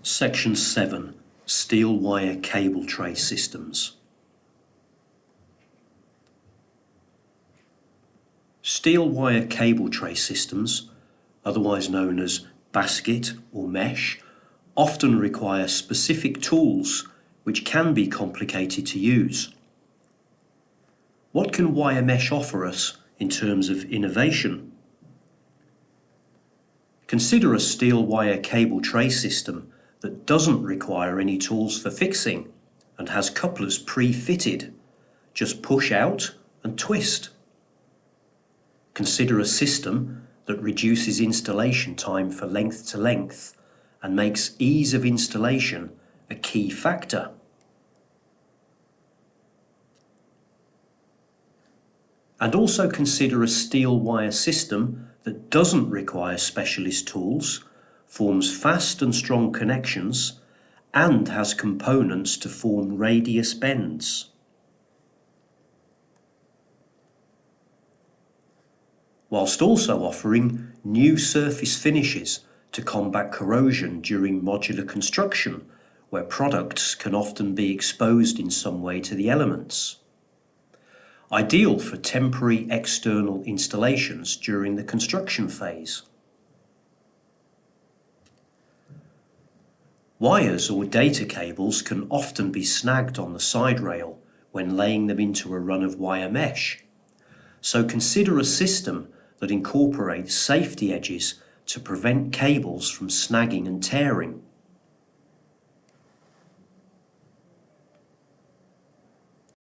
Section 7. Steel wire cable tray systems. Steel wire cable tray systems, otherwise known as basket or mesh, often require specific tools which can be complicated to use. What can wire mesh offer us in terms of innovation? Consider a steel wire cable tray system that doesn't require any tools for fixing and has couplers pre-fitted. Just push out and twist. Consider a system that reduces installation time for length to length and makes ease of installation a key factor. And also consider a steel wire system that doesn't require specialist tools, forms fast and strong connections, and has components to form radius bends. Whilst also offering new surface finishes to combat corrosion during modular construction, where products can often be exposed in some way to the elements. Ideal for temporary external installations during the construction phase. Wires or data cables can often be snagged on the side rail when laying them into a run of wire mesh. So consider a system that incorporates safety edges to prevent cables from snagging and tearing.